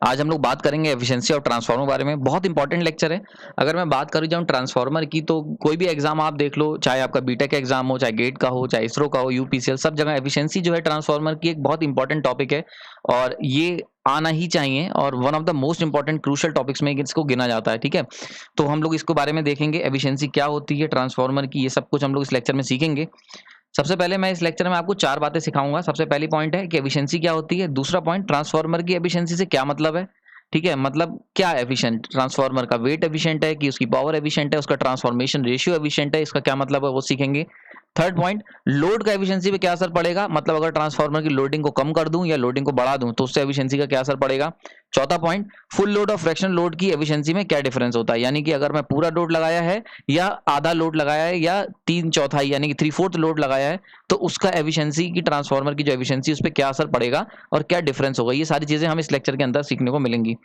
आज हम लोग बात करेंगे एफिशिएंसी और ट्रांसफार्मर के बारे में। बहुत इंपॉर्टेंट लेक्चर है। अगर मैं बात करूँ जाऊँ ट्रांसफार्मर की, तो कोई भी एग्जाम आप देख लो, चाहे आपका बीटेक एग्जाम हो, चाहे गेट का हो, चाहे इसरो का हो, यूपीसीएल, सब जगह एफिशिएंसी जो है ट्रांसफार्मर की एक बहुत इंपॉर्टेंट टॉपिक है और ये आना ही चाहिए और one of the most important crucial topics में इसको गिना जाता है। ठीक है, तो हम लोग इसको बारे में देखेंगे, एफिशिएंसी क्या होती है ट्रांसफार्मर की, ये सब कुछ हम लोग इस लेक्चर में सीखेंगे। सबसे पहले मैं इस लेक्चर में आपको 4 बातें सिखाऊंगा। सबसे पहली पॉइंट है कि एफिशिएंसी क्या होती है। दूसरा पॉइंट, ट्रांसफार्मर की एफिशिएंसी से क्या मतलब है। ठीक है, मतलब क्या एफिशिएंट, ट्रांसफार्मर का वेट एफिशिएंट है कि उसकी पावर एफिशिएंट है, उसका ट्रांसफॉर्मेशन रेशियो एफिशिएंट है, इसका क्या मतलब है वो सीखेंगे। थर्ड पॉइंट, लोड का एफिशिएंसी पे क्या असर पड़ेगा, मतलब अगर ट्रांसफार्मर की लोडिंग को कम कर दूं या लोडिंग को बढ़ा दूं तो उससे एफिशिएंसी का क्या असर पड़ेगा। चौथा पॉइंट, फुल लोड और फ्रैक्शनल लोड की एफिशिएंसी में क्या डिफरेंस होता है, यानी कि अगर मैं पूरा लोड लगाया है या आधा लोड लगाया है या 3/4 यानी कि 3/4 लोड लगाया है तो उसका एफिशिएंसी की, ट्रांसफार्मर की जो एफिशिएंसी उस पर क्या असर पड़ेगा और क्या डिफरेंस होगा। ये सारी चीजें हम इस लेक्चर के अंदर सीखने को मिलेंगी।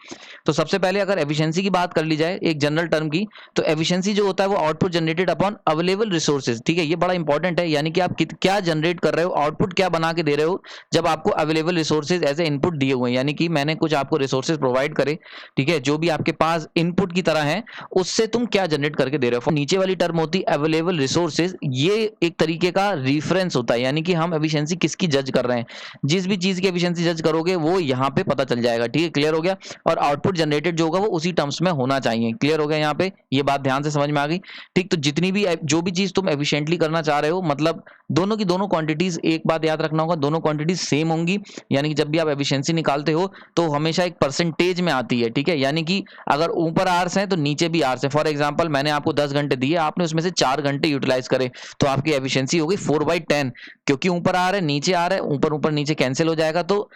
तो सबसे पहले अगर एफिशिएंसी की बात कर ली जाए एक जनरल टर्म की, तो एफिशिएंसी जो होता है वो output generated upon available resources. ठीक है, ये बड़ा इंपॉर्टेंट है, यानी कि आप क्या जनरेट कर रहे हो, आउटपुट क्या बना के दे रहे हो जब आपको available resources as a input दिए हुए हैं, यानी कि मैंने कुछ आपको रिसोर्सेज प्रोवाइड करे। ठीक है, जो भी आपके पास इनपुट की तरह है उससे तुम क्या जनरेट करके दे रहे हो। नीचे वाली टर्म होती है अवेलेबल रिसोर्सेज, ये एक तरीके का रिफरेंस होता है, यानी कि हम एफिशिएंसी किसकी जज कर रहे हैं। जिस भी चीज की एफिशिएंसी जज करोगे वो यहाँ पे पता चल जाएगा। ठीक है, क्लियर हो गया। और आउटपुट जनरेटेड जो होगा वो उसी टर्म्स में होना चाहिए। क्लियर हो गया, यहाँ पे ये बात ध्यान से समझ में आ गई। ठीक, तो जितनी भी जो भी चीज तुम एफिशिएंटली करना चाह रहे हो, मतलब दोनों की दोनों क्वांटिटीज, एक बात याद रखना होगा, दोनों क्वांटिटीज सेम होंगी। यानी कि जब भी आप एफिशिएंसी निकालते हो तो हमेशा एक परसेंटेज में आती है। ठीक है, यानी कि अगर ऊपर आवर्स हैं तो नीचे भी आवर्स है। फॉर एग्जांपल मैंने आपको 10 घंटे दिए, आपने उसमें से 4 घंटे यूटिलाइज करे तो आपकी एफिशिएंसी होगी 4/10, क्योंकि ऊपर आ रहा है नीचे आ रहा है, ऊपर ऊपर नीचे कैंसिल हो जाएगा तो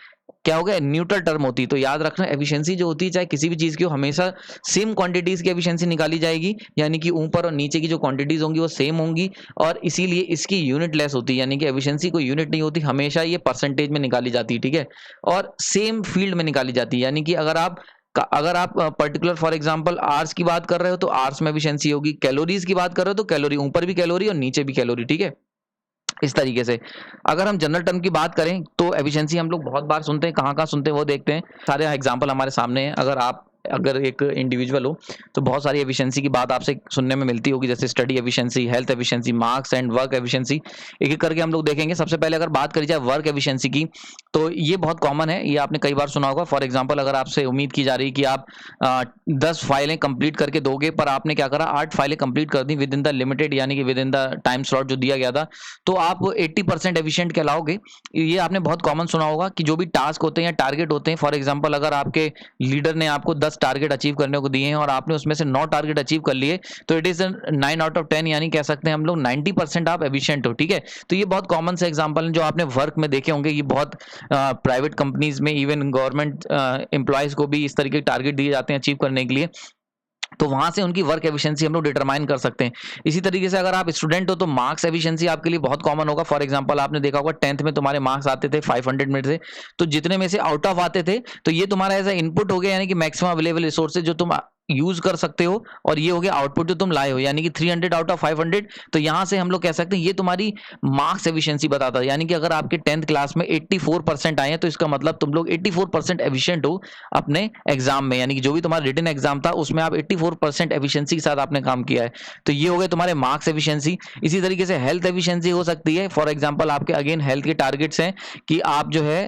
क्या हो गया, न्यूट्रल टर्म होती है। तो याद रखना, एफिशिएंसी जो होती है चाहे किसी भी चीज की हो, हमेशा सेम क्वांटिटीज की एफिशिएंसी निकाली जाएगी, यानी कि ऊपर और नीचे की जो क्वांटिटीज होंगी वो सेम होंगी और इसीलिए इसकी यूनिट लेस होती है, यानी कि एफिशिएंसी कोई यूनिट नहीं होती, हमेशा ये परसेंटेज में निकाली जाती है। ठीक है, और सेम फील्ड में निकाली जाती है, यानी कि अगर आप पर्टिकुलर फॉर एग्जांपल आवर्स की बात कर रहे हो तो आवर्स में एफिशिएंसी होगी, कैलोरीज की बात कर रहे हो तो कैलोरी, ऊपर भी कैलोरी और नीचे भी कैलोरी। ठीक है, इस तरीके से। अगर हम जनरल टर्म की बात करें तो एफिशिएंसी हम लोग बहुत बार सुनते हैं, कहाँ कहाँ सुनते हैं वो देखते हैं। सारे एग्जांपल हमारे सामने हैं। अगर एक इंडिविजुअल हो तो बहुत सारी एफिशिएंसी की बात आपसे सुनने में मिलती होगी, जैसे study efficiency, health efficiency, marks and work efficiency. एक एक करके हम लोग देखेंगे। सबसे पहले अगर बात करी जाए वर्क एफिशिएंसी की, तो ये बहुत कॉमन है, ये आपने कई बार सुना होगा। फॉर एग्जाम्पल अगर आपसे उम्मीद की जा रही कि आप 10 फाइलें कंप्लीट करके दोगे, पर आपने क्या करा, 8 फाइलें कंप्लीट कर दी विद इन द लिमिटेड, यानी कि with in the time slot जो दिया गया था, तो आप 80% एफिशिएंट कहलाओगे। ये आपने बहुत कॉमन सुना होगा कि जो भी टास्क होते हैं या टारगेट होते हैं, फॉर एग्जांपल अगर आपके लीडर ने आपको 10 टारगेट अचीव करने को दिए हैं और आपने उसमें से 9 टारगेट अचीव कर लिए, तो इट इज 9/10, यानी कह सकते हैं हम लोग 90% आप एफिशिएंट हो। ठीक है, तो ये बहुत कॉमन से एग्जांपल हैं जो आपने वर्क में देखे होंगे। ये बहुत प्राइवेट कंपनीज में, इवन गवर्नमेंट एम्प्लॉयज को भी इस तरीके के टारगेट दिए जाते हैं अचीव करने के लिए, तो वहां से उनकी वर्क एफिशिएंसी हम लोग डिटरमाइन कर सकते हैं। इसी तरीके से अगर आप स्टूडेंट हो तो मार्क्स एफिशिएंसी आपके लिए बहुत कॉमन होगा। फॉर एग्जांपल आपने देखा होगा 10th में तुम्हारे मार्क्स आते थे 500 में से, तो जितने में से आउट ऑफ आते थे तो ये तुम्हारा ऐसा इनपुट हो गया, यानी कि मैक्सिमम अवेलेबल रिसोर्सेज जो तुम यूज कर सकते हो, और ये हो गया आउटपुट जो तुम लाए हो, यानी कि 300 आउट ऑफ 500। तो यहां से हम लोग कह सकते हैं ये तुम्हारी मार्क्स एफिशिएंसी बताता है, यानी कि अगर आपके 10th क्लास में 84% आए हैं तो इसका मतलब तुम लोग 84% एफिशिएंट हो अपने एग्जाम में, यानी कि जो भी तुम्हारा रिटन एग्जाम था उसमें आप 84% एफिशिएंसी के साथ आपने काम किया है। तो ये हो गए तुम्हारे मार्क्स एफिशिएंसी। इसी तरीके से हेल्थ एफिशिएंसी हो सकती है। फॉर एग्जांपल आपके अगेन हेल्थ के टारगेट्स हैं कि आप जो है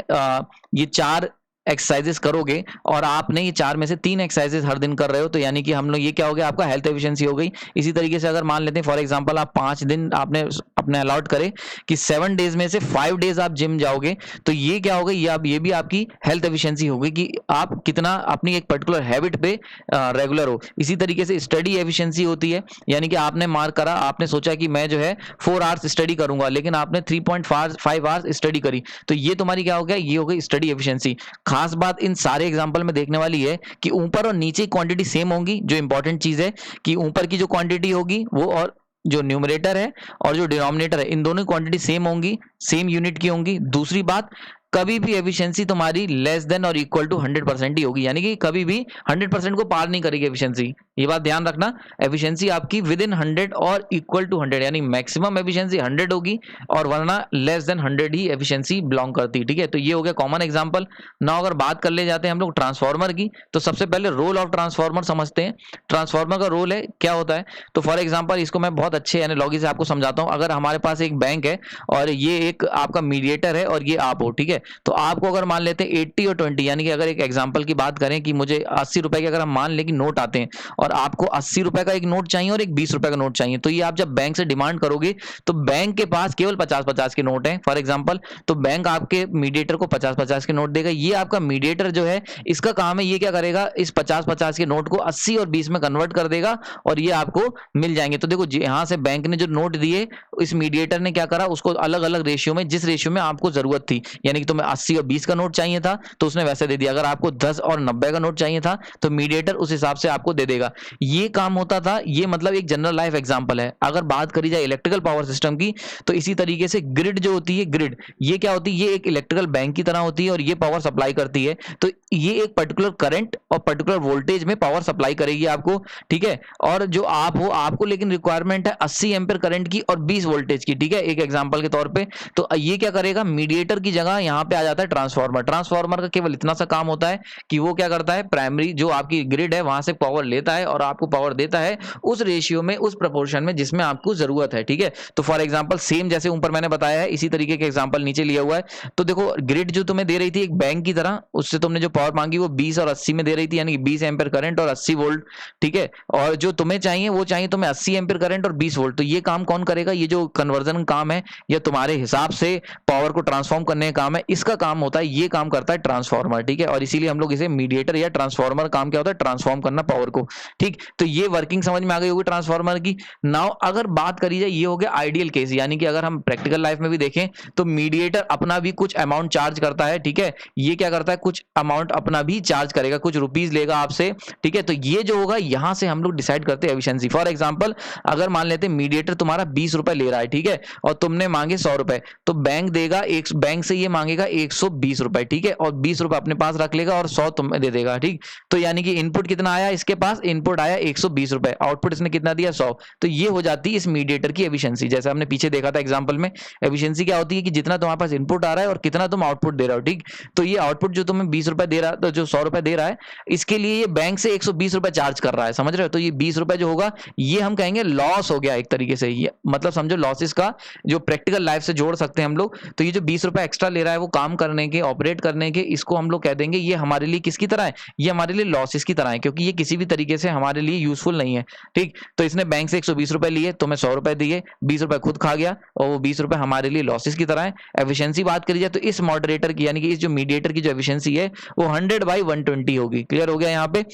ये 4 एक्सरसाइजेस करोगे और आपने ये 4 में से 3 एक्सरसाइजेस हर दिन कर रहे हो, तो यानी कि हम लोग ये क्या हो गया, आपका हेल्थ एफिशिएंसी हो गई। इसी तरीके से अगर मान लेते हैं फॉर एग्जांपल आप 5 दिन आपने अपने अलॉट करे कि 7 डेज में से 5 डेज आप जिम जाओगे, तो ये क्या हो गई, ये भी आपकी हेल्थ एफिशिएंसी हो गई कि आप कितना अपनी एक पर्टिकुलर हैबिट पे रेगुलर हो। इसी तरीके से स्टडी एफिशिएंसी होती है, यानी कि आपने मार्क करा, आपने सोचा कि मैं जो है 4 आवर्स स्टडी करूंगा, लेकिन आपने 3.5 आवर्स स्टडी करी, तो ये तुम्हारी क्या हो गया, ये हो गई स्टडी एफिशिएंसी। खास बात इन सारे एग्जांपल में देखने वाली है कि ऊपर और नीचे क्वांटिटी सेम होंगी। जो इंपॉर्टेंट चीज है कि ऊपर की जो क्वांटिटी होगी वो, और जो न्यूमरेटर है और जो डिनोमिनेटर है, इन दोनों क्वांटिटी सेम होंगी, सेम यूनिट की होंगी। दूसरी बात, कभी भी एफिशिएंसी तुम्हारी लेस देन और इक्वल टू 100% ही होगी, यानी कि कभी भी 100% को पार नहीं करेगी एफिशिएंसी। ये बात ध्यान रखना, एफिशिएंसी आपकी विद इन 100 और इक्वल टू 100, यानी मैक्सिमम एफिशिएंसी 100 होगी और वरना लेस देन 100 ही एफिशिएंसी बिलोंग करती है। ठीक है, तो ये हो गया कॉमन एग्जांपल। नाउ अगर बात कर ले जाते हैं हम लोग ट्रांसफार्मर की, तो सबसे पहले रोल ऑफ ट्रांसफार्मर समझते हैं। ट्रांसफार्मर का रोल है क्या होता है, तो फॉर एग्जाम्पल इसको मैं बहुत अच्छे एनालॉजी से आपको समझाता हूँ। अगर हमारे पास एक बैंक है और ये एक आपका मीडिएटर है और ये आप हो, ठीक है, तो आपको अगर मान लेते हैं 80 और 20, यानी कि अगर एक एग्जांपल की बात करें कि मुझे 80 रुपए के अगर हम मान लें कि नोट आते हैं और आपको 80 रुपए का एक नोट चाहिए और एक 20 रुपए का नोट चाहिए, तो ये आप जब बैंक से डिमांड करोगे तो बैंक के पास केवल 50-50 के नोट हैं फॉर एग्जांपल, तो बैंक आपके मीडिएटर को 50-50 के नोट देगा। ये आपका मीडिएटर जो है इसका काम है, ये क्या करेगा, इस 50-50 के नोट को 80 और 20 में कन्वर्ट कर देगा और ये आपको मिल जाएंगे। तो देखो यहाँ से बैंक ने जो नोट दिए, इस मीडिएटर ने क्या करा, उसको अलग अलग रेशियो में, जिस रेशियो में आपको जरूरत थी, यानी कि तुम्हें 80 और 20 का नोट चाहिए था तो उसने वैसे दे दिया। अगर आपको 10 और 90 का नोट चाहिए था तो मीडिएटर उस हिसाब से आपको दे देगा। ये काम होता था, ये मतलब एक जनरल लाइफ एग्जांपल है। अगर बात करी जाए इलेक्ट्रिकल पावर सिस्टम की, तो इसी तरीके से ग्रिड जो होती है, ग्रिड ये क्या होती है, ये एक इलेक्ट्रिकल बैंक की तरह होती है और ये पावर सप्लाई करती है। तो ये एक पर्टिकुलर करंट और पर्टिकुलर वोल्टेज में पावर सप्लाई करेगी आपको, ठीक है। और जो आप हो, आपको लेकिन रिक्वायरमेंट है 80 एम्पीयर करंट की और 20 वोल्टेज की, ठीक है, एक एग्जांपल के तौर पे। तो ये क्या करेगा, मीडिएटर की जगह यहाँ पे आ जाता है ट्रांसफार्मर। ट्रांसफार्मर का केवल इतना सा काम होता है कि वो क्या करता है, प्राइमरी जो आपकी ग्रिड है वहां से पावर लेता है और आपको पावर देता है उस रेशियो में, उस प्रोपोर्शन में जिसमें आपको जरूरत है, ठीक है। तो फॉर एग्जांपल सेम जैसे ऊपर मैंने बताया है, इसी तरीके के एग्जांपल नीचे लिया हुआ है। तो देखो ग्रिड जो तुम्हें दे रही थी एक बैंक की तरह, उससे तुमने जो पावर मांगी वो 20 और 80 में दे रही थी, यानी 20 एम्पीयर करंट और 80 वोल्ट, ठीक है। और जो तुम्हें चाहिए वो चाहिए तुम्हें 80 एम्पीयर करंट और 20 वोल्ट। तो ये काम कौन करेगा, ये जो कन्वर्जन काम है, ये तुम्हारे हिसाब से पावर को ट्रांसफॉर्म करने का काम है, इसका काम होता है, ये काम करता है ट्रांसफार्मर, ठीक है। और इसीलिए हम लोग इसे मीडिएटर या ट्रांसफार्मर काम क्या होता है, ट्रांसफॉर्म करना पावर को, ठीक। तो ये वर्किंग समझ में आ गई होगी ट्रांसफार्मर की। नाउ अगर बात करी जाए, ये हो गया आइडियल केस, यानी कि अगर हम प्रैक्टिकल लाइफ में भी देखें तो मीडिएटर अपना भी कुछ अमाउंट चार्ज करता है, ठीक है। ये क्या करता है, कुछ अमाउंट अपना भी चार्ज करेगा, कुछ रुपीज लेगा आपसे, ठीक है। तो ये जो होगा यहां से हम लोग डिसाइड करते हैं एफिशिएंसी। फॉर एग्जांपल अगर मान लेते हैं मीडिएटर तुम्हारा 20 रुपए ले रहा है, ठीक है, और तुमने मांगे 100 रुपए, तो बैंक देगा, एक बैंक से ये मांगेगा 120 रुपए, ठीक है, और 20 रुपए अपने पास रख लेगा और 100 तुम्हें दे देगा, ठीक। तो यानी कि इनपुट कितना आया इसके पास, इनपुट आया 120 रुपए, आउटपुट इसने कितना दिया 100। तो ये हो जाती है इस मीडिएटर की एफिशिएंसी। जैसे हमने पीछे देखा था एग्जांपल में, एफिशिएंसी क्या होती है कि जितना तुम्हारे पास इनपुट आ रहा है और कितना तुम आउटपुट दे रहे हो, ठीक। तो ये आउटपुट जो तुम्हें 20 रुपए दे रहा है, तो जो 100 रुपए दे रहा है, इसके लिए ये बैंक से 120 रुपए चार्ज कर रहा है, समझ रहे हो। तो ये 20 रुपए जो होगा ये हम कहेंगे लॉस हो गया एक तरीके से, ये मतलब समझो लॉसेस का जो प्रैक्टिकल लाइफ से जोड़ सकते हैं हम लोग। तो ये जो 20 रुपए एक्स्ट्रा ले रहा है वो काम करने के, ऑपरेट करने के, इसको हम लोग कह देंगे ये हमारे लिए किसकी तरह है, ये हमारे लिए लॉसेस की तरह है, क्योंकि ये किसी भी तरीके से हमारे लिए यूजफुल नहीं है, ठीक। तो इसने बैंक से 120 रुपए लिए, तो मैं 100 रुपए दिए, 20 रुपए खुद खा गया और वो 20 रुपए हमारे लिए लॉसेस की तरह है। एफिशिएंसी बात करी जाए तो इस मॉडरेटर की, यानी कि इस जो मीडिएटर की जो एफिशिएंसी है वो 100/120 होगी। क्लियर हो गया यहाँ पे।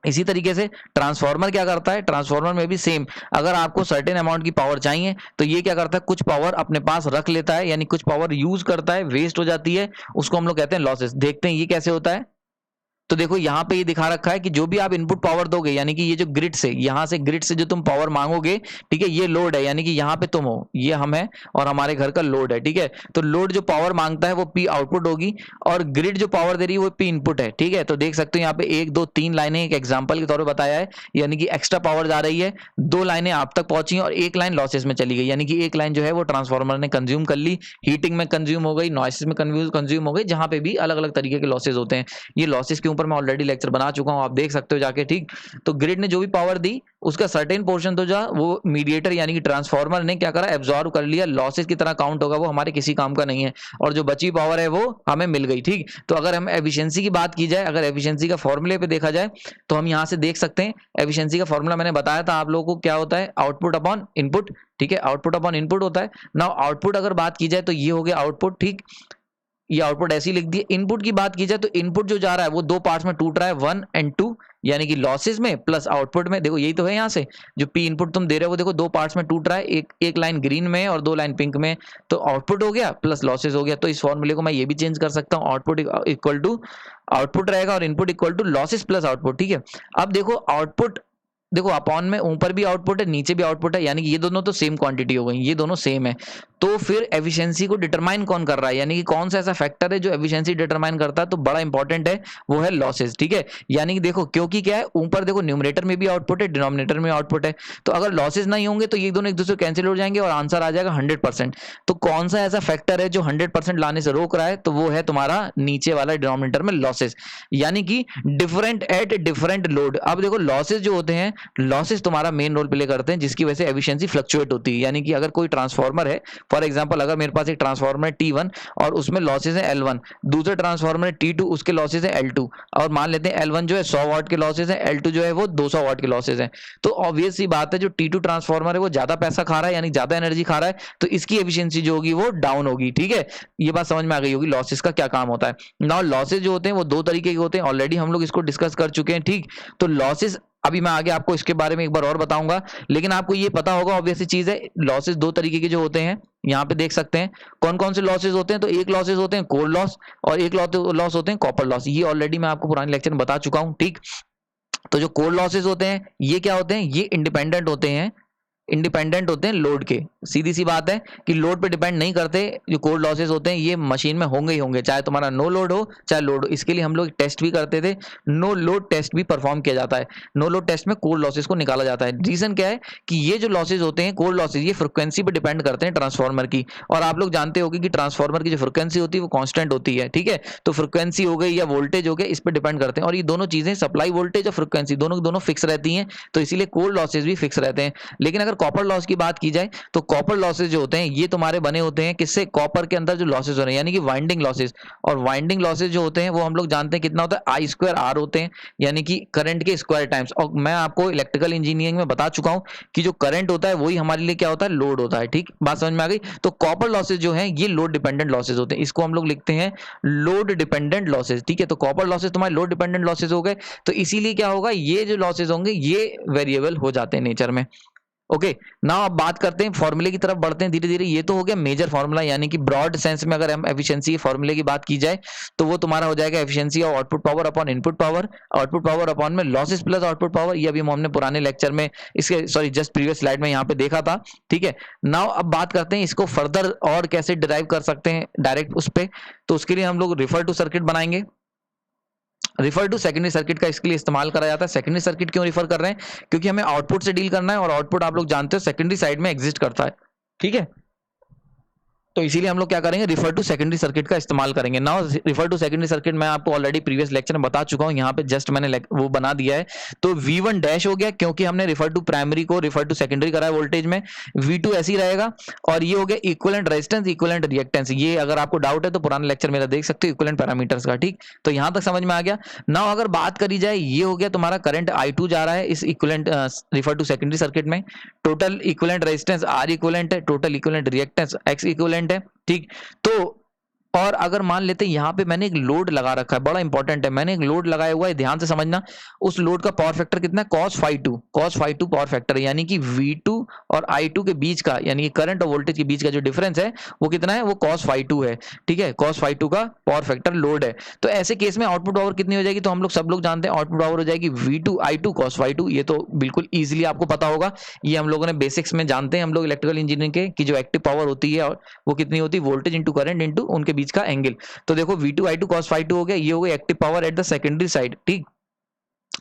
इसी तरीके से ट्रांसफार्मर क्या करता है, ट्रांसफार्मर में भी सेम, अगर आपको सर्टेन अमाउंट की पावर चाहिए तो ये क्या करता है, कुछ पावर अपने पास रख लेता है, यानी कुछ पावर यूज करता है, वेस्ट हो जाती है, उसको हम लोग कहते हैं लॉसेस। देखते हैं ये कैसे होता है। तो देखो यहाँ पे ये दिखा रखा है कि जो भी आप इनपुट पावर दोगे, यानी कि ये जो ग्रिड से, यहाँ से ग्रिड से जो तुम पावर मांगोगे, ठीक है, ये लोड है, यानी कि यहाँ पे तुम हो, ये हम है और हमारे घर का लोड है, ठीक है। तो लोड जो पावर मांगता है वो पी आउटपुट होगी और ग्रिड जो पावर दे रही है वो पी इनपुट है, ठीक है। तो देख सकते हो यहाँ पे 1 2 3 लाइनें एक एग्जाम्पल के तौर पर बताया है, यानी कि एक्स्ट्रा पावर जा रही है, 2 लाइनें आप तक पहुंची और 1 लाइन लॉसेस में चली गई, यानी कि 1 लाइन जो है वो ट्रांसफार्मर ने कंज्यूम कर ली, हीटिंग में कंज्यूम हो गई, नॉइसेस में कंज्यूम हो गई, जहां पे भी अलग अलग तरीके के लॉसेस होते हैं। ये लॉसेस के ऊपर मैं ऑलरेडी लेक्चर बना चुका हूं, आप देख सकते हो जाके, ठीक। तो ग्रिड ने जो भी पावर दी उसका सर्टेन पोर्शन तो जा वो मीडिएटर यानी कि ट्रांसफार्मर ने क्या करा, एब्जॉर्ब कर लिया, लॉसेस की तरह काउंट होगा, वो हमारे किसी काम का नहीं है, और जो बची पावर है वो हमें मिल गई, ठीक। तो अगर हम एफिशिएंसी की बात की जाए, अगर एफिशिएंसी का फॉर्मूले पे देखा जाए तो हम यहां से देख सकते हैं, एफिशिएंसी का फॉर्मूला मैंने बताया था आप लोगों को, क्या होता है, आउटपुट अपॉन इनपुट, ठीक है, आउटपुट अपॉन इनपुट होता है। नाउ आउटपुट अगर बात की जाए तो ये हो गया आउटपुट, ठीक, ये आउटपुट ऐसी लिख दी। इनपुट की बात की जाए तो इनपुट जो जा रहा है वो 2 पार्ट्स में टूट रहा है, 1 और 2, यानी कि लॉसेस में प्लस आउटपुट में। देखो यही तो है, यहाँ से जो पी इनपुट तुम दे रहे हो वो देखो 2 पार्ट्स में टूट रहा है, एक लाइन ग्रीन में और 2 लाइन पिंक में। तो आउटपुट हो गया प्लस लॉसेस हो गया। तो इस फॉर्मूले को मैं ये भी चेंज कर सकता हूँ, आउटपुट इक्वल टू आउटपुट रहेगा और input equal to losses plus output, ठीक है। अब देखो आउटपुट देखो अपॉन में ऊपर भी आउटपुट है नीचे भी आउटपुट है, यानी कि ये दोनों तो सेम क्वांटिटी हो गई, ये दोनों सेम है। तो फिर एफिशिएंसी को डिटरमाइन कौन कर रहा है, यानी कि कौन सा ऐसा फैक्टर है जो एफिशिएंसी डिटरमाइन करता है, तो बड़ा इंपॉर्टेंट है, वो है लॉसेज। ठीक है, यानी कि देखो क्योंकि क्या है, ऊपर देखो न्यूमरेटर में भी आउटपुट है, डिनोमिनेटर में आउटपुट है, तो अगर लॉसेज नहीं होंगे तो ये दोनों एक दूसरे कैंसिल हो जाएंगे और आंसर आ जाएगा 100%। तो कौन सा ऐसा फैक्टर है जो 100% लाने से रोक रहा है, तो वो है तुम्हारा नीचे वाला डिनोमिनेटर में लॉसेज, यानी कि डिफरेंट एट डिफरेंट लोड। अब देखो लॉसेज जो होते हैं, लॉसेज तुम्हारा मेन रोल प्ले करते हैं, जिसकी वजह से एफिशिएंसी फ्लक्चुएट होती है। यानी कि अगर कोई ट्रांसफार्मर है, फॉर एग्जांपल अगर मेरे पास एक ट्रांसफार्मर है T1 और उसमें लॉसेज है L1, दूसरे ट्रांसफार्मर है T2 उसके लॉसेज है L2, और मान लेते हैं L1 जो है 100 वाट के लॉसेज है, L2 जो है वो 200 वाट के लॉसेज है, तो ऑब्वियस सी बात है जो T2 ट्रांसफार्मर है वो ज्यादा पैसा खा रहा है, यानी ज्यादा एनर्जी खा रहा है, तो इसकी एफिशिएंसी जो होगी वो डाउन होगी। ठीक है, ये बात समझ में आ गई होगी लॉसेज का क्या काम होता है। नाउ लॉसेज जो होते हैं वो दो तरीके के होते हैं, ऑलरेडी हम लोग इसको डिस्कस कर चुके हैं। ठीक, तो लॉसेज अभी मैं आगे आपको इसके बारे में एक बार और बताऊंगा, लेकिन आपको ये पता होगा ऑब्वियस चीज है, लॉसेज दो तरीके के जो होते हैं, यहाँ पे देख सकते हैं कौन कौन से लॉसेज होते हैं। तो एक लॉसेज होते हैं कोर लॉस और एक लॉस होते हैं कॉपर लॉस, ये ऑलरेडी मैं आपको पुराने लेक्चर में बता चुका हूँ। ठीक, तो जो कोर लॉसेज होते हैं ये क्या होते हैं, ये इंडिपेंडेंट होते हैं लोड के, सीधी सी बात है कि लोड पे डिपेंड नहीं करते। जो कोर लॉसेज होते हैं ये मशीन में होंगे ही होंगे, चाहे तुम्हारा नो लोड हो चाहे लोड हो। इसके लिए हम लोग टेस्ट भी करते थे, नो लोड टेस्ट भी परफॉर्म किया जाता है। नो लोड टेस्ट में कोर लॉसेज को निकाला जाता है। रीजन क्या है कि ये जो लॉसेज होते हैं कोर लॉसेज, ये फ्रिक्वेंसी पे डिपेंड करते हैं ट्रांसफार्मर की, और आप लोग जानते होंगे कि ट्रांसफार्मर की जो फ्रिक्वेंसी होती है वो कॉन्स्टेंट होती है। ठीक है, तो फ्रिक्वेंसी हो गई या वोल्टेज हो गया, इस पर डिपेंड करते हैं, और ये दोनों चीजें सप्लाई वोल्टेज और फ्रिक्वेंसी दोनों फिक्स रहती हैं, तो इसीलिए कोर लॉसेज भी फिक्स रहते हैं। लेकिन अगर कॉपर लॉस की बात की जाए तो कॉपर लॉसेज जो होते हैं ये तुम्हारे बने होते हैं किससे, कॉपर के अंदर जो लॉसेज हो रहे हैं यानी कि वाइंडिंग लॉसेज, और वाइंडिंग लॉसेज जो होते हैं वो हम लोग जानते हैं कितना होता है, आई स्क्वायर आर होते हैं, यानी कि करंट के स्क्वायर टाइम्स। और मैं आपको इलेक्ट्रिकल इंजीनियरिंग में बता चुका हूं कि जो करंट होता है वही हमारे लिए क्या होता है, लोड होता है। ठीक, बात समझ में आ गई। तो कॉपर लॉसेज जो है ये लोड डिपेंडेंट लॉसेज होते हैं, इसको हम लोग लिखते हैं लोड डिपेंडेंट लॉसेज। ठीक है, तो कॉपर लॉसेज तुम्हारे लोड डिपेंडेंट लॉसेज हो गए, तो इसीलिए क्या होगा, ये जो लॉसेज होंगे ये वेरिएबल हो जाते हैं नेचर में। ओके, नाउ अब बात करते हैं फॉर्मूले की तरफ बढ़ते हैं धीरे धीरे। ये तो हो गया मेजर फॉर्मूला, यानी कि ब्रॉड सेंस में अगर हम एफिशिएंसी फॉर्मूले की बात की जाए तो वो तुम्हारा हो जाएगा efficiency of output power upon input power, output power upon में लॉसेस प्लस आउटपुट पावर। ये अभी हमने पुराने लेक्चर में इसके जस्ट प्रीवियस स्लाइड में यहाँ पे देखा था। ठीक है, नाउ अब बात करते हैं इसको फर्दर और कैसे डिराइव कर सकते हैं डायरेक्ट उस पे, तो उसके लिए हम लोग रिफर टू सर्किट बनाएंगे। रिफर टू सेकेंडरी सर्किट का इसके लिए इस्तेमाल करा जाता है। सेकेंडरी सर्किट क्यों रिफर कर रहे हैं, क्योंकि हमें आउटपुट से डील करना है, और आउटपुट आप लोग जानते हो सेकेंडरी साइड में एग्जिस्ट करता है। ठीक है, तो इसीलिए हम लोग क्या करेंगे, रिफर टू सेकेंडरी सर्किट का इस्तेमाल करेंगे। Now refer to secondary circuit मैं आपको ऑलरेडी प्रीवियस लेक्चर में बता चुका हूं, यहाँ पे जस्ट मैंने वो बना दिया है। तो V1 डैश हो गया क्योंकि हमने रिफर टू प्राइमरी को रिफर टू सेकेंडरी करा है वोल्टेज में। V2 ऐसे ही रहेगा, और ये हो गया इक्विवेलेंट रेजिस्टेंस इक्विवेलेंट रिएक्टेंस। ये अगर आपको डाउट है तो पुराना लेक्चर मेरा देख सकते हो इक्विवेलेंट पैरामीटर्स का। ठीक, तो यहाँ तक समझ में आ गया। नाउ अगर बात करी जाए, ये हो गया तुम्हारा करंट I2 जा रहा है इस equivalent refer to secondary circuit में। Total equivalent resistance R equivalent है, total equivalent reactance X equivalent है। ठीक, तो और अगर मान लेते हैं यहाँ पे मैंने एक लोड लगा रखा है, बड़ा इंपॉर्टेंट है, मैंने एक लोड लगाया हुआ है, ध्यान से समझना। उस लोड का पावर फैक्टर कितना है, cos phi 2 पावर फैक्टर है, यानी कि V2 और I2 के बीच का, यानी कि करंट और वोल्टेज के बीच का जो डिफरेंस है वो कितना है, वो cos phi 2 है। ठीक है, cos phi 2 का पावर फैक्टर लोड है। तो ऐसे केस में आउटपुट पावर कितनी हो जाएगी, तो हम लोग सब लोग जानते हैं आउटपुट पावर हो जाएगी V2 I2 cos phi 2। ये तो बिल्कुल ईजिली आपको पता होगा, ये हम लोगों ने बेसिक्स में जानते हैं हम लोग इलेक्ट्रिकल इंजीनियरिंग के, कि जो एक्टिव पावर होती है वो कितनी होती है, वोल्टेज इंटू करंट इंटू उनके बीच का एंगल। तो देखो V2 I2 cos phi 2 हो गया, ये हो गया active power at the secondary side. ठीक,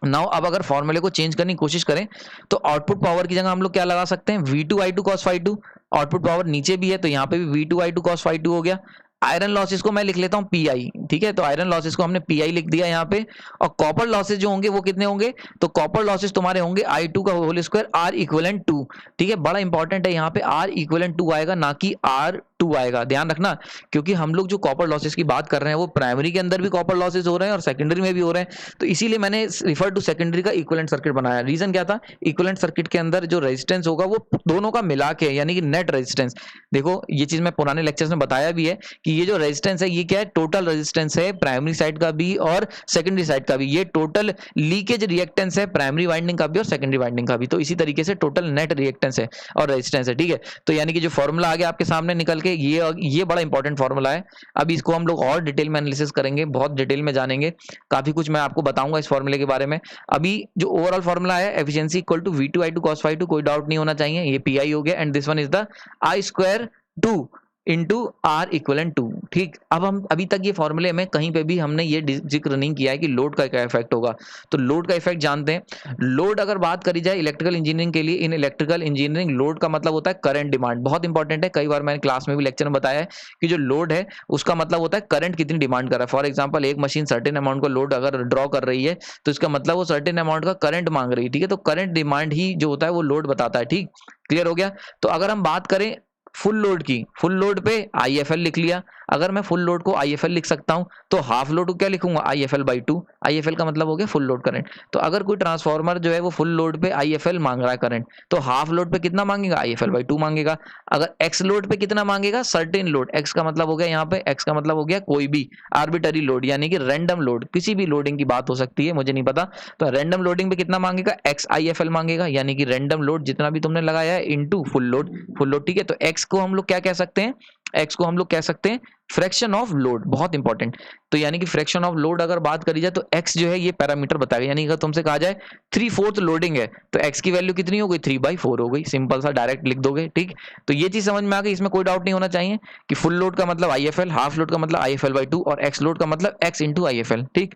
नाउ अब अगर फॉर्मूले को चेंज करने की कोशिश करें तो आउटपुट पावर की जगह हम लोग क्या लगा सकते हैं, V2 I2 cos phi 2। Output power नीचे भी है तो यहाँ पे भी V2 I2 cos phi 2 हो गया। आयरन लॉसेस को मैं लिख लेता हूँ PI। ठीक है, तो आयरन लॉसेस को हमने PI लिख दिया यहाँ पे। और कॉपर लॉसेस जो होंगे वो कितने होंगे, तो कॉपर लॉसेस तुम्हारे होंगे I2 का होल स्क्वायर R इक्विवेलेंट 2। ठीक है, बड़ा इंपॉर्टेंट है, यहाँ पे R इक्विवेलेंट 2 आएगा, ना कि R2 आएगा, ध्यान रखना। क्योंकि हम लोग जो कॉपर लॉसेस की बात कर रहे हैं वो प्राइमरी के अंदर भी कॉपर लॉसेस हो रहे हैं और सेकेंडरी में भी हो रहे हैं, तो इसीलिए मैंने रिफर टू सेकेंडरी का इक्विवेलेंट सर्किट बनाया। रीजन क्या था, इक्विवेलेंट सर्किट के अंदर जो रेजिस्टेंस होगा वो दोनों का मिला के, यानी कि नेट रेजिस्टेंस। देखो ये चीज मैं पुराने लेक्चर्स में बताया भी है कि ये जो रेजिस्टेंस है ये क्या है, टोटल रेजिस्टेंस है प्राइमरी साइड का भी और सेकेंडरी साइड का भी। ये टोटल लीकेज रिएक्टेंस है प्राइमरी वाइंडिंग का भी और सेकेंडरी वाइंडिंग का भी। तो इसी तरीके से टोटल नेट रिएक्टेंस है और रेजिस्टेंस है। ठीक है, तो यानी कि जो फॉर्मूला आ गया आपके सामने निकल के, ओके, ये बड़ा इंपॉर्टेंट फॉर्मूला है। अभी इसको हम लोग और डिटेल में एनालिसिस करेंगे, बहुत डिटेल में जानेंगे, काफी कुछ मैं आपको बताऊंगा इस फॉर्मूले के बारे में। अभी जो ओवरऑल फॉर्मूला है, efficiency equal to V2I2 cos phi 2, कोई डाउट नहीं होना चाहिए, ये PI हो गया, and this one is the I² 2 into R equivalent 2। ठीक, अब हम अभी तक ये फॉर्मूले में कहीं पे भी हमने ये जिक्र नहीं किया है कि लोड का क्या इफेक्ट होगा, तो लोड का इफेक्ट जानते हैं। लोड अगर बात करी जाए इलेक्ट्रिकल इंजीनियरिंग के लिए, इन इलेक्ट्रिकल इंजीनियरिंग लोड का मतलब होता है करंट डिमांड, बहुत इंपॉर्टेंट है। कई बार मैंने क्लास में भी लेक्चर में बताया है कि जो लोड है उसका मतलब होता है करंट कितनी डिमांड कर रहा है। फॉर एग्जाम्पल, एक मशीन सर्टेन अमाउंट का लोड अगर ड्रॉ कर रही है तो इसका मतलब वो सर्टेन अमाउंट का करंट मांग रही है। ठीक है, तो करंट डिमांड ही जो होता है वो लोड बताता है। ठीक, क्लियर हो गया। तो अगर हम बात करें फुल लोड की, फुल लोड पे IFL लिख लिया। अगर मैं फुल लोड को IFL लिख सकता हूं तो हाफ लोड को क्या लिखूंगा, IFL/2। IFL का मतलब हो गया फुल लोड करंट। तो अगर कोई ट्रांसफार्मर जो है वो फुल लोड पे IFL मांग रहा है करंट, तो हाफ लोड पे कितना मांगेगा, IFL/2 मांगेगा। अगर एक्स लोड पे कितना मांगेगा, सर्टेन लोड, एक्स का मतलब हो गया यहाँ पे, एक्स का मतलब हो गया कोई भी आर्बिटरी लोड, यानी कि रैंडम लोड, किसी भी लोडिंग की बात हो सकती है, मुझे नहीं पता। तो रैंडम लोडिंग पे कितना मांगेगा, एक्स IFL मांगेगा, यानी कि रैंडम लोड जितना भी तुमने लगाया है into full load. Full load, ठीक है। तो एक्स को हम लोग क्या कह सकते हैं, एक्स को हम लोग कह सकते हैं फ्रैक्शन ऑफ लोड, बहुत इंपॉर्टेंट। तो यानी कि फ्रैक्शन ऑफ लोड अगर बात करी जाए तो एक्स जो है ये पैरामीटर बताएगा। यानी अगर तुमसे कहा जाए 3/4 लोडिंग है तो एक्स की वैल्यू कितनी हो गई, 3/4 हो गई, सिंपल सा डायरेक्ट लिख दोगे। ठीक, तो ये चीज समझ में आ गई, इसमें कोई डाउट नहीं होना चाहिए कि फुल लोड का मतलब IFL, हाफ लोड का मतलब IFL/2 और एक्स लोड का मतलब एक्स इंटू IFL। ठीक,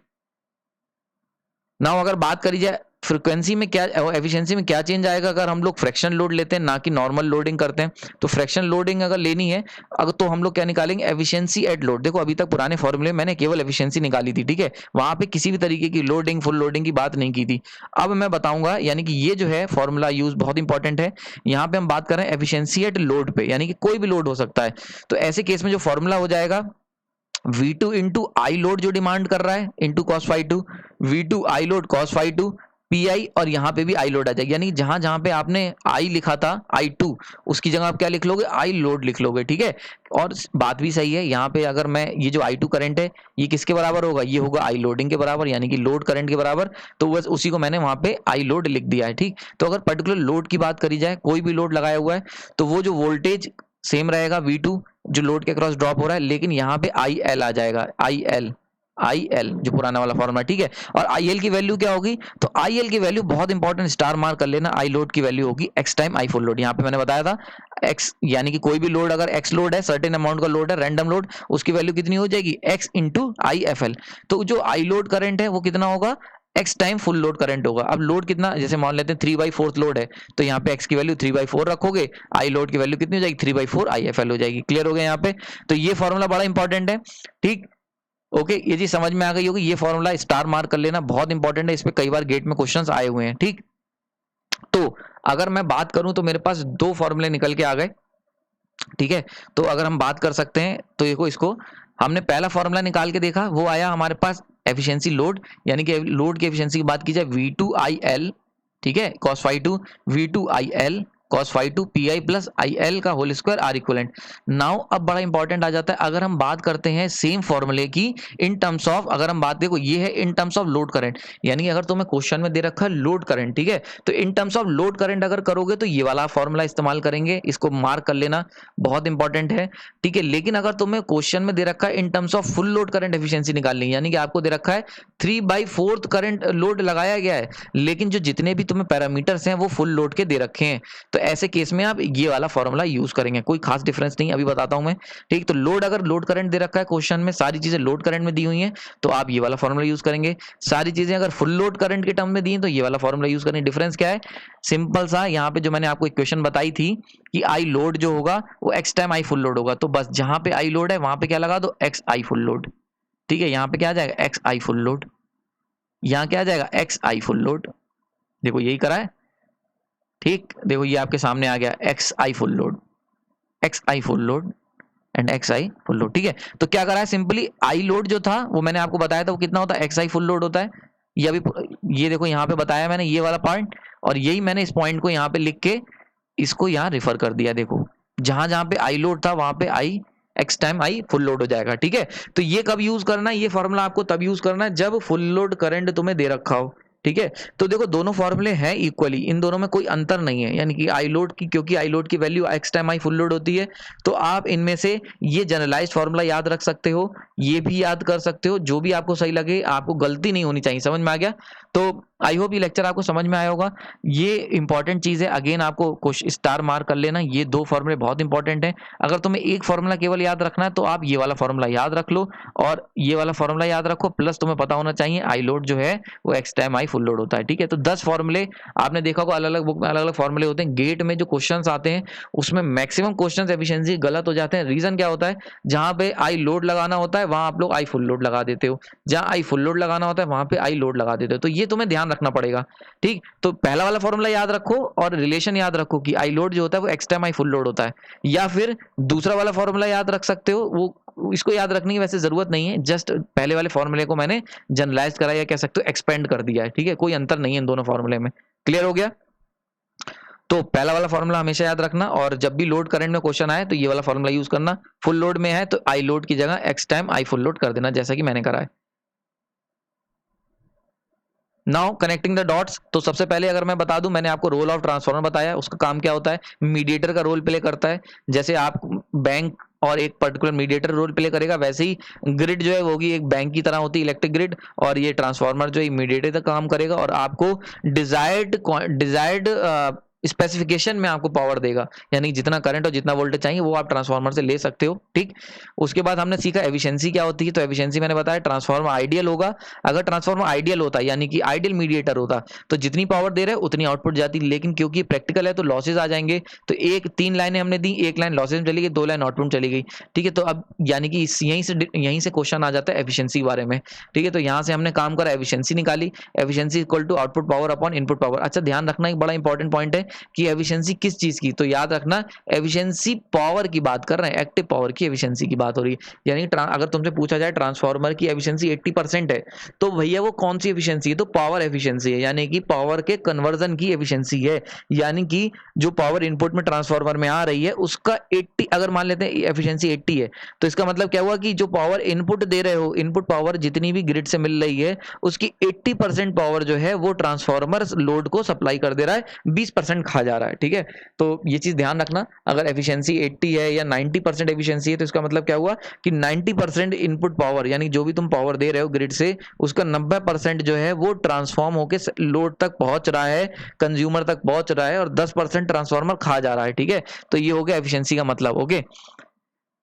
नाउ अगर बात करी जाए फ्रीक्वेंसी में क्या, एफिशिएंसी में क्या चेंज आएगा अगर हम लोग फ्रैक्शन लोड लेते हैं ना कि नॉर्मल लोडिंग करते हैं। तो फ्रैक्शन लोडिंग अगर लेनी है अगर, तो हम लोग क्या निकालेंगे, एफिशिएंसी एट लोड। देखो अभी तक पुराने फॉर्मूले में मैंने केवल एफिशिएंसी निकाली थी, ठीक है, वहां पे किसी भी तरीके की लोडिंग फुल लोडिंग की बात नहीं की थी। अब मैं बताऊंगा, यानी कि ये जो है फॉर्मूला यूज बहुत इंपॉर्टेंट है। यहाँ पे हम बात कर रहे हैं एफिशिएंसी एट लोड पे, यानी कि कोई भी लोड हो सकता है। तो ऐसे केस में जो फॉर्मूला हो जाएगा, V2 इंटू आई लोड जो डिमांड कर रहा है इंटू cos phi 2, V2 आई लोड cos phi 2 PI, और यहाँ पे भी आई लोड आ जाएगी। यानी जहां जहां पे आपने आई लिखा था I2, उसकी जगह आप क्या लिख लोगे, आई लोड लिख लोगे। ठीक है, और बात भी सही है, यहाँ पे अगर मैं ये जो I2 करंट है ये किसके बराबर होगा, ये होगा आई लोडिंग के बराबर, यानी कि लोड करंट के बराबर। तो बस उसी को मैंने वहां पे आई लोड लिख दिया है। ठीक, तो अगर पर्टिकुलर लोड की बात करी जाए, कोई भी लोड लगाया हुआ है तो वो जो वोल्टेज सेम रहेगा V2 जो लोड के क्रॉस ड्रॉप हो रहा है, लेकिन यहाँ पे IL आ जाएगा, IL जो पुराना वाला फॉर्मूला। ठीक है, और IL की वैल्यू क्या होगी, तो IL की वैल्यू बहुत इंपॉर्टेंट, स्टार मार्क कर लेना, आई लोड की वैल्यू होगी x time I full load. यहाँ पे मैंने बताया था एक्स, यानी कि कोई भी लोड अगर एक्स लोड है, सर्टेन अमाउंट का लोड है, रैंडम लोड, उसकी वैल्यू कितनी हो जाएगी, एक्स इंटू IFL। तो जो आई लोड करंट है वो कितना होगा, x time full load current होगा। अब लोड कितना, जैसे मान लेते हैं 3/4 लोड है, तो यहाँ पे एक्स की वैल्यू 3/4 रखोगे, आई लोड की वैल्यू कितनी हो जाएगी, 3/4 IFL हो जाएगी। क्लियर हो गया यहाँ पे। तो ये फॉर्मूला बड़ा इंपॉर्टेंट है। ठीक, ओके, ये चीज समझ में आ गई होगी। ये फॉर्मूला स्टार मार्क कर लेना, बहुत इंपॉर्टेंट है, इस पे कई बार गेट में क्वेश्चंस आए हुए हैं। ठीक, तो अगर मैं बात करूं तो मेरे पास 2 फॉर्मूले निकल के आ गए। ठीक है, तो अगर हम बात कर सकते हैं तो देखो, इसको हमने पहला फॉर्मूला निकाल के देखा, वो आया हमारे पास एफिशिएंसी लोड, यानी कि लोड की एफिशिएंसी की बात की जाए V2IL, ठीक है, cos phi 2 V2IL cos phi 2 PI plus IL का whole square R equivalent. Now अब बड़ा इंपॉर्टेंट आ जाता है, अगर हम बात करते हैं सेम फॉर्मूले की इन टर्म्स ऑफ, अगर हम बात, देखो ये है in terms of load current, यानी कि अगर तुम्हें क्वेश्चन में दे रखा है लोड करंट, ठीक है, तो in terms of load current अगर करोगे तो ये वाला फॉर्मूला इस्तेमाल करेंगे, इसको मार्क कर लेना, बहुत इंपॉर्टेंट है। ठीक है, लेकिन अगर तुम्हें क्वेश्चन में दे रखा है in terms of full load current efficiency निकालनी, यानी कि आपको दे रखा है 3/4 करंट लोड लगाया गया है, लेकिन जो जितने भी तुम्हें पैरामीटर्स हैं वो फुल लोड के दे रखे हैं, तो ऐसे केस में आप ये वाला फॉर्मूला यूज करेंगे, कोई खास डिफरेंस नहीं, अभी बताता हूं मैं। ठीक, तो लोड, अगर लोड करंट दे रखा है क्वेश्चन में, सारी चीजें लोड करंट में दी हुई हैं, तो आप ये वाला फॉर्मूला यूज करेंगे। सारी चीजें अगर फुल लोड करंट के टर्म में दी हैं तो ये वाला फॉर्मूला यूज करेंगे। डिफरेंस क्या है, सिंपल सा, यहाँ पे जो मैंने आपको इक्वेशन बताई थी कि आई लोड जो होगा वो x time I full load होगा, तो बस जहां पे आई लोड है वहां पे क्या लगा दो, एक्स आई फुल लोड। ठीक है, यहाँ पे क्या आ जाएगा, एक्स आई फुल लोड, यहाँ क्या आ जाएगा, एक्स आई फुल लोड। देखो यही करा है। ठीक, देखो ये आपके सामने आ गया, x I full load, x I full load and x I full load. ठीक है, तो क्या करा है, सिंपली आई लोड जो था वो मैंने आपको बताया था वो कितना होता है, एक्स आई फुल लोड होता है। ये अभी, ये देखो यहाँ पे बताया मैंने ये वाला पॉइंट, और यही मैंने इस पॉइंट को यहाँ पे लिख के इसको यहाँ रेफर कर दिया। देखो जहां जहां पे आई लोड था वहां पे I X time I full load हो जाएगा। ठीक है, तो ये कब यूज करना है, ये फॉर्मूला आपको तब यूज करना है जब फुल लोड करंट तुम्हें दे रखा हो। ठीक है। तो देखो दोनों फॉर्मूले हैं इक्वली, इन दोनों में कोई अंतर नहीं है, यानी कि आई लोड की, क्योंकि आई लोड की value x time I full load होती है, तो आप इनमें से ये जनरलाइज्ड फॉर्मूला याद रख सकते हो, ये भी याद कर सकते हो, जो भी आपको सही लगे, आपको गलती नहीं होनी चाहिए। समझ में आ गया? तो आई होप ये लेक्चर आपको समझ में आया होगा। ये इंपॉर्टेंट चीज है, अगेन आपको कुछ स्टार मार्क कर लेना, ये दो फॉर्मूले बहुत इंपॉर्टेंट है। अगर तुम्हें एक फॉर्मूला केवल याद रखना है तो आप ये वाला फॉर्मूला याद रख लो और ये वाला फॉर्मूला याद रखो, प्लस तुम्हें पता होना चाहिए आई लोड जो है वो x time I full load होता है। ठीक है, तो 10 फॉर्मूले आपने देखा होगा, अलग अलग बुक में अलग अलग फॉर्मूले होते हैं। गेट में जो क्वेश्चंस आते हैं उसमें मैक्सिमम क्वेश्चंस एफिशिएंसी गलत हो जाते हैं। रीजन क्या होता है? जहां पे आई लोड लगाना होता है वहां आप लोग आई फुल लोड लगा देते हो, जहां आई फुल लोड लगाना होता है वहां पे आई लोड लगा देते हो। तो ये तुम्हें ध्यान रखना पड़ेगा। ठीक, तो पहला वाला फॉर्मूला याद रखो और रिलेशन याद रखो कि आई लोड जो होता है वो x time I full load होता है, या फिर दूसरा वाला फॉर्मूला याद रख सकते हो, वो इसको याद रखने की वैसे जरूरत नहीं है, जस्ट पहले वाले फॉर्मूले को मैंने जनरलाइज करा या कह सकते हो एक्सपेंड कर दिया है। ठीक है, कोई अंतर नहीं है इन दोनों फॉर्मूले में। क्लियर हो गया? तो पहला वाला फॉर्मूला हमेशा याद रखना, और जब भी लोड करंट में क्वेश्चन आए तो ये वाला फॉर्मूला यूज करना। फुल लोड में है तो आई लोड की जगह x time I full load कर देना, जैसा कि मैंने करा है। नाउ कनेक्टिंग द डॉट्स, तो सबसे पहले अगर मैं बता दूं, मैंने आपको रोल ऑफ ट्रांसफार्मर बताया, उसका काम क्या होता है? मीडिएटर का रोल प्ले करता है। जैसे आप बैंक और एक पर्टिकुलर मीडिएटर रोल प्ले करेगा, वैसे ही ग्रिड जो है वो भी एक बैंक की तरह होती है, इलेक्ट्रिक ग्रिड, और ये ट्रांसफार्मर जो है मीडिएटर का काम करेगा और आपको डिजायर्ड स्पेसिफिकेशन में आपको पावर देगा, यानी जितना करंट और जितना वोल्टेज चाहिए वो आप ट्रांसफार्मर से ले सकते हो। ठीक, उसके बाद हमने सीखा एफिशिएंसी क्या होती है। तो एफिशिएंसी मैंने बताया ट्रांसफार्मर आइडियल होगा। अगर ट्रांसफार्मर आइडियल होता है, यानी कि आइडियल मीडिएटर होता, तो जितनी पावर दे रहे उतनी आउटपुट जाती, लेकिन क्योंकि प्रैक्टिकल है तो लॉसेज आ जाएंगे। तो एक 3 लाइनें हमने दी, एक लाइन लॉसेज में चली गई, 2 लाइन आउटपुट चली गई। ठीक है, तो अब यानी कि यहीं से क्वेश्चन आ जाता है एफिशिएंसी के बारे में। ठीक है, तो यहाँ से हमने काम करा, एफिशिएंसी निकाली, efficiency equal to output power upon input power. अच्छा, ध्यान रखना एक बड़ा इंपॉर्टेंट पॉइंट है कि एफिशिएंसी किस चीज की, तो याद रखना एफिशिएंसी पावर की बात कर रहे हैं, एक्टिव पावर की एफिशिएंसी की बात हो रही है। यानी अगर तुमसे पूछा जाए ट्रांसफार्मर की एफिशिएंसी 80% है, तो भैया वो कौन सी एफिशिएंसी है? तो पावर एफिशिएंसी है, यानी कि पावर के कन्वर्जन की एफिशिएंसी है। यानी कि जो पावर इनपुट में ट्रांसफार्मर में आ रही है उसका 80, अगर मान लेते हैं एफिशिएंसी 80 है, तो इसका मतलब क्या हुआ कि जो पावर इनपुट दे रहे हो, इनपुट पावर जितनी भी ग्रिड से मिल रही है उसकी 80% पावर जो है वो ट्रांसफार्मर लोड को सप्लाई कर दे रहा है, 20% खा जा रहा है। ठीक है, तो ये चीज ध्यान रखना। अगर एफिशिएंसी 80 है या 90% एफिशिएंसी है, तो इसका मतलब क्या हुआ कि 90% इनपुट पावर, यानी जो भी तुम पावर दे रहे हो ग्रिड से, उसका 90% जो है वो ट्रांसफॉर्म होकर लोड तक पहुंच रहा है, कंज्यूमर तक पहुंच रहा है, और 10% ट्रांसफार्मर खा जा रहा है। ठीक है, तो ये हो गया एफिशिएंसी का मतलब। ओके,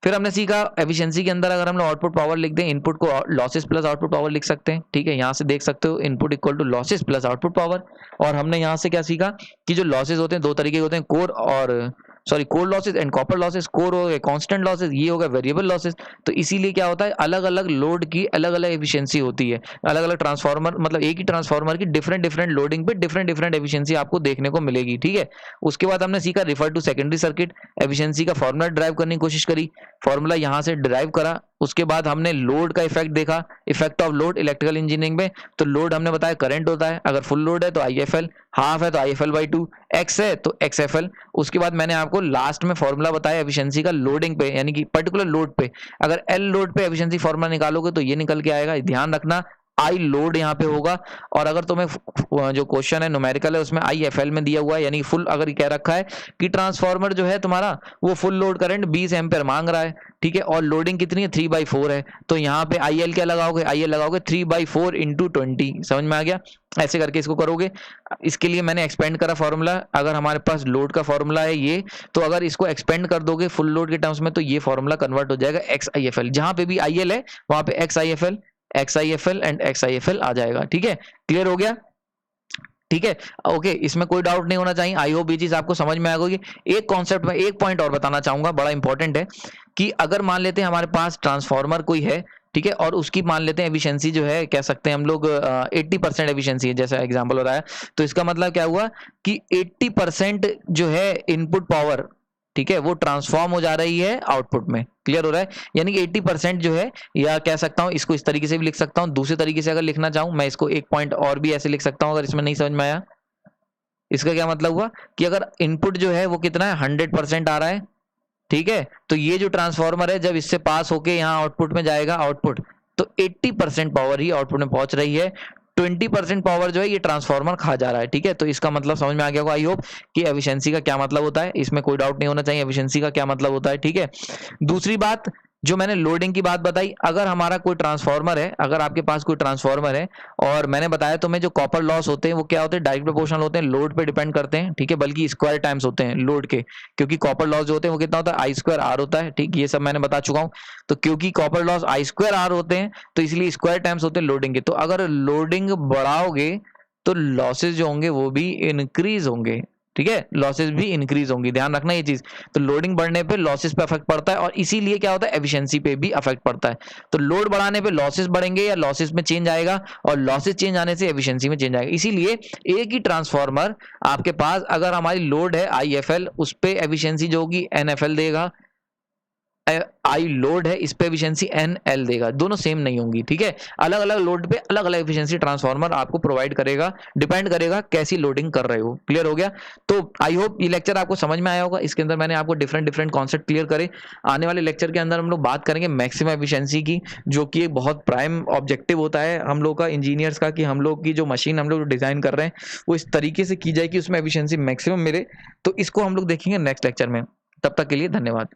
फिर हमने सीखा एफिशिएंसी के अंदर अगर हम लोग आउटपुट पावर लिख दें, इनपुट को लॉसेस प्लस आउटपुट पावर लिख सकते हैं। ठीक है, यहाँ से देख सकते हो input equal to losses plus output power. और हमने यहाँ से क्या सीखा कि जो लॉसेस होते हैं दो तरीके के होते हैं, कोर और core losses and copper losses. Core हो गए कांस्टेंट लॉसेस, ये हो गए वेरिएबल लॉसेस। तो इसीलिए क्या होता है, अलग अलग लोड की अलग अलग एफिशिएंसी होती है, अलग अलग ट्रांसफार्मर, मतलब एक ही ट्रांसफार्मर की डिफरेंट डिफरेंट लोडिंग पे डिफरेंट डिफरेंट एफिशिएंसी आपको देखने को मिलेगी। ठीक है, उसके बाद हमने सीखा refer to secondary circuit, efficiency का फॉर्मूला ड्राइव करने की कोशिश करी, फॉर्मूला यहाँ से ड्राइव करा। उसके बाद हमने लोड का इफेक्ट देखा, effect of load electrical engineering में। तो लोड हमने बताया करंट होता है, अगर फुल लोड है तो IFL, हाफ है तो IFL/2, एक्स है तो XFL। उसके बाद मैंने आपको लास्ट में फॉर्मूला बताया एफिशिएंसी का लोडिंग पे, यानी कि पर्टिकुलर लोड पे, अगर L लोड पे एफिशिएंसी फॉर्मूला निकालोगे तो ये निकल के आएगा। ध्यान रखना आई लोड यहाँ पे होगा, और अगर तुम्हें जो क्वेश्चन है न्यूमेरिकल है उसमें IFL में दिया हुआ है, यानी फुल, अगर कह रखा है कि ट्रांसफार्मर जो है तुम्हारा वो फुल लोड करंट 20 एम्पियर मांग रहा है। ठीक है, और लोडिंग कितनी है 3/4 है, तो यहाँ पे IL क्या लगाओगे, IL लगाओगे 3/4 इंटू 20। समझ में आ गया? ऐसे करके इसको करोगे। इसके लिए मैंने एक्सपेंड करा फॉर्मूला, अगर हमारे पास लोड का फॉर्मूला है ये, तो अगर इसको एक्सपेंड कर दोगे फुल लोड के टर्म्स में तो ये फॉर्मूला कन्वर्ट हो जाएगा XIFL। जहां पे भी IL है वहां पे XIFL एंड XIFL आ जाएगा। ठीक है, क्लियर हो गया? ठीक है, ओके, इसमें कोई डाउट नहीं होना चाहिए। आई होप ये चीज आपको समझ में आ गई। एक कॉन्सेप्ट में एक पॉइंट और बताना चाहूंगा, बड़ा इंपॉर्टेंट है, कि अगर मान लेते हैं हमारे पास ट्रांसफार्मर कोई है, ठीक है, और उसकी मान लेते हैं एफिशिएंसी जो है, कह सकते हैं हम लोग 80% एफिशिएंसी है, जैसा एग्जांपल हो रहा है, तो इसका मतलब क्या हुआ कि 80% जो है इनपुट पावर, ठीक है, वो ट्रांसफॉर्म हो जा रही है आउटपुट में। क्लियर हो रहा है? यानी कि 80% जो है, या कह सकता हूं इसको इस तरीके से भी लिख सकता हूं, दूसरे तरीके से अगर लिखना चाहूं मैं इसको एक पॉइंट और भी ऐसे लिख सकता हूं, अगर इसमें नहीं समझ में आया। इसका क्या मतलब हुआ कि अगर इनपुट जो है वो कितना है 100% आ रहा है, ठीक है, तो ये जो ट्रांसफार्मर है जब इससे पास होके यहाँ आउटपुट में जाएगा आउटपुट, तो 80% पावर ही आउटपुट में पहुंच रही है, 20% पावर जो है ये ट्रांसफार्मर खा जा रहा है, ठीक है। तो इसका मतलब समझ में आ गया होगा आई होप कि एफिशिएंसी का क्या मतलब होता है, इसमें कोई डाउट नहीं होना चाहिए एफिशिएंसी का क्या मतलब होता है, ठीक है। दूसरी बात जो मैंने लोडिंग की बात बताई, अगर हमारा कोई ट्रांसफार्मर है, अगर आपके पास कोई ट्रांसफार्मर है और मैंने बताया तुम्हें जो कॉपर लॉस होते हैं वो क्या होते हैं, डायरेक्ट प्रोपोर्शनल होते हैं, लोड पे डिपेंड करते हैं, ठीक है, बल्कि स्क्वायर टाइम्स होते हैं लोड के, क्योंकि कॉपर लॉस जो होते हैं वो कितना होता है, आई स्क्वायर आर होता है, ठीक, ये सब मैंने बता चुका हूँ। तो क्योंकि copper loss I square R होते हैं तो इसलिए स्क्वायर टाइम्स होते हैं लोडिंग के। तो अगर लोडिंग बढ़ाओगे तो लॉसेज जो होंगे वो भी इंक्रीज होंगे, ठीक है, लॉसेस भी इंक्रीज होंगी, ध्यान रखना ये चीज। तो लोडिंग बढ़ने पे लॉसेस पे अफेक्ट पड़ता है और इसीलिए क्या होता है, एफिशिएंसी पे भी अफेक्ट पड़ता है। तो लोड बढ़ाने पे लॉसेस बढ़ेंगे या लॉसेस में चेंज आएगा, और लॉसेस चेंज आने से एफिशिएंसी में चेंज आएगा। इसीलिए एक ही ट्रांसफार्मर आपके पास अगर हमारी लोड है IFL, उस पे एफिशिएंसी जो होगी NFL देगा, आई लोड है इस पे एफिशिएंसी NL देगा, दोनों सेम नहीं होंगी, ठीक है। अलग अलग लोड पे अलग अलग एफिशिएंसी ट्रांसफार्मर आपको प्रोवाइड करेगा, डिपेंड करेगा कैसी लोडिंग कर रहे हो। क्लियर हो गया? तो आई होप ये लेक्चर आपको समझ में आया होगा। इसके अंदर मैंने आपको डिफरेंट डिफरेंट कॉन्सेप्ट क्लियर करे। आने वाले लेक्चर के अंदर हम लोग बात करेंगे मैक्सिमम एफिशिएंसी की, जो कि एक बहुत प्राइम ऑब्जेक्टिव होता है हम लोग का, इंजीनियर्स का, कि हम लोग की जो मशीन हम लोग डिजाइन कर रहे हैं वो इस तरीके से की जाए कि उसमें एफिशिएंसी मैक्सिमम मिले। तो इसको हम लोग देखेंगे नेक्स्ट लेक्चर में। तब तक के लिए धन्यवाद।